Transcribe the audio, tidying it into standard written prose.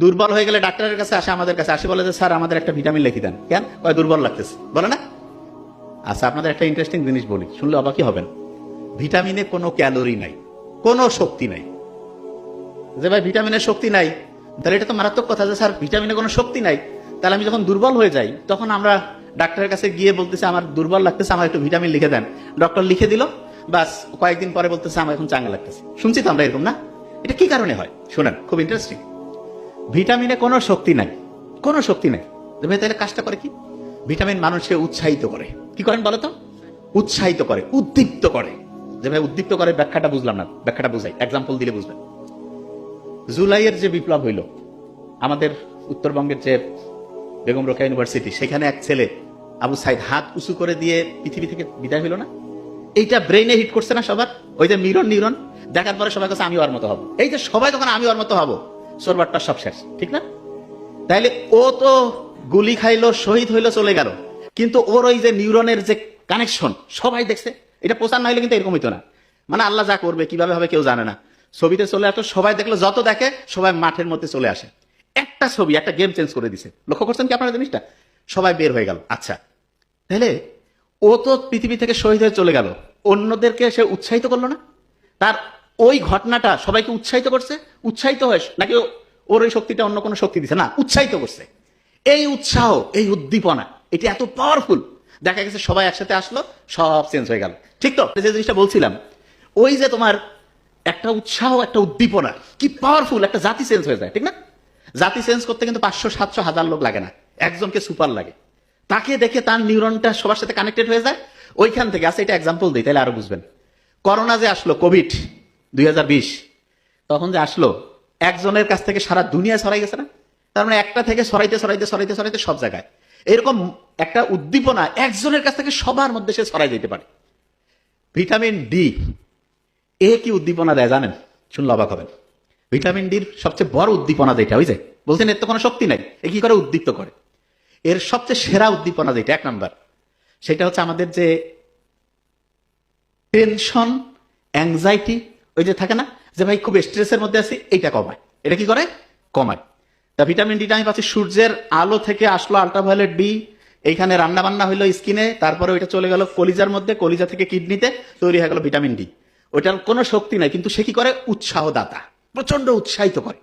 দুর্বল হয়ে গেলে ডাক্তারের কাছে আসে, আমাদের কাছে আসে, বলে যে স্যার আমাদের একটা ভিটামিন লিখে দেন। কেন? দুর্বল লাগতেছে, বলে না? আচ্ছা, আপনাদের একটা ইন্টারেস্টিং জিনিস বলি, শুনলে অবাকই হবেন। ভিটামিনে কোনো ক্যালোরি নাই, কোনো শক্তি নাই। যে ভাই ভিটামিনের শক্তি নাই, তাহলে এটা তো মারাত্মক কথা। যে স্যার ভিটামিনে কোনো শক্তি নাই, তাহলে আমি যখন দুর্বল হয়ে যাই তখন আমরা ডাক্তারের কাছে গিয়ে বলতেছে আমার দুর্বল লাগতেছে, আমার একটু ভিটামিন লিখে দেন। ডক্টর লিখে দিল, বাস কয়েকদিন পরে বলতেছে আমার এখন চাঙ্গা লাগতেছে। শুনছি তো আমরা এরকম, না? এটা কি কারণে হয় শোনেন, খুব ইন্টারেস্টিং। ভিটামিনে কোনো শক্তি নাই, কোনো শক্তি নাই। তাহলে কাজটা করে কি? ভিটামিন মানুষকে উৎসাহিত করে। কি করেন বলো তো? উৎসাহিত করে, উদ্দীপ্ত করে। যে ভাই উদ্দীপ্ত করে ব্যাখ্যাটা বুঝলাম না, ব্যাখ্যাটা বুঝাই, এক্সাম্পল দিলে বুঝবেন। জুলাইয়ের যে বিপ্লব হইল আমাদের উত্তরবঙ্গের যে বেগম রোকেয়া ইউনিভার্সিটি, সেখানে এক ছেলে আবু সাইদ হাত উঁচু করে দিয়ে পৃথিবী থেকে বিদায় হইল না? এইটা ব্রেইনে হিট করছে না সবার? ওই যে নিউরন দেখার পরে সবাই কাছে আমি ওর মতো হবো। এই যে সবাই তখন আমি ওর মতো হবো, সোরবারটা সব শেষ, ঠিক না? তাইলে ও তো গুলি খাইলো, শহীদ হইলো, চলে গেল, কিন্তু ওর ওই যে নিউরনের যে কানেকশন সবাই দেখছে। এটা প্রচার না হইলে কিন্তু এরকম হইতো না। মানে আল্লাহ যা করবে কিভাবে হবে কেউ জানে না। ছবিতে চলে আসলো, সবাই দেখলো, যত দেখে সবাই মাঠের মধ্যে চলে আসে। একটা ছবি একটা গেম চেঞ্জ করে দিছে। লক্ষ্য করছেন কি আপনারা জিনিসটা? সবাই বের হয়ে গেল। আচ্ছা, তাহলে ও তো পৃথিবী থেকে শহীদ হয়ে চলে গেল, অন্যদেরকে সে উৎসাহিত করলো না? তার ওই ঘটনাটা সবাইকে উৎসাহিত করছে? উৎসাহিত হয় নাকি ওর ওই শক্তিটা অন্য কোনো শক্তি দিছে? না, উৎসাহিত করছে। এই উৎসাহ, এই উদ্দীপনা, এটা এত পাওয়ারফুল। দেখা গেছে সবাই একসাথে আসলো, সব চেঞ্জ হয়ে গেল। ঠিক তো? যে জিনিসটা বলছিলাম, ওই যে তোমার একটা উৎসাহ, একটা উদ্দীপনা, কি পাওয়ারফুল, একটা জাতি চেঞ্জ হয়ে যায়, ঠিক না? জাতি চেঞ্জ করতে কিন্তু 500, 700, 1000 লোক লাগে না, একজনকে সুপার লাগে। তাকে দেখে তার নিউরনটা সবার সাথে কানেক্টেড হয়ে যায়। ওইখান থেকে আছে, এটা এক্সাম্পল দিই তাহলে আরো বুঝবেন। করোনা যে আসলো, কোভিড 2020, তখন যে আসলো, একজনের কাছ থেকে সারা দুনিয়া ছড়াই গেছে না? তার মানে একটা থেকে ছড়াইতে ছড়াইতে ছড়াইতে ছড়াইতে সব জায়গায়। এরকম একটা উদ্দীপনা একজনের কাছ থেকে সবার মধ্যে সে ছড়াই যেতে পারে। ভিটামিন ডি এ কি উদ্দীপনা দেয় জানেন? শুনলে অবাক হবেন। ভিটামিন ডির সবচেয়ে বড় উদ্দীপনা যেটা, ওই যে বলছেন এর তো কোনো শক্তি নাই, এ কি করে উদ্দীপ্ত করে? এর সবচেয়ে সেরা উদ্দীপনা যেটা, 1 নাম্বার, সেটা হচ্ছে আমাদের যে টেনশন, অ্যাংজাইটি, ওই যে থাকে না যে ভাই খুব স্ট্রেসের মধ্যে আছি, এইটা কমায়। এটা কি করে? কমায়। তা ভিটামিন ডিটা আমি পাচ্ছি সূর্যের আলো থেকে, আসলো আল্ট্রাভায়োলেট বি, এইখানে রান্না বান্না হইলো স্কিনে, তারপরে ওইটা চলে গেল কলিজার মধ্যে, কলিজা থেকে কিডনিতে, তৈরি হয়ে গেল ভিটামিন ডি। ওইটার কোনো শক্তি নাই, কিন্তু সে কি করে? উৎসাহদাতা, প্রচন্ড উৎসাহিত করে।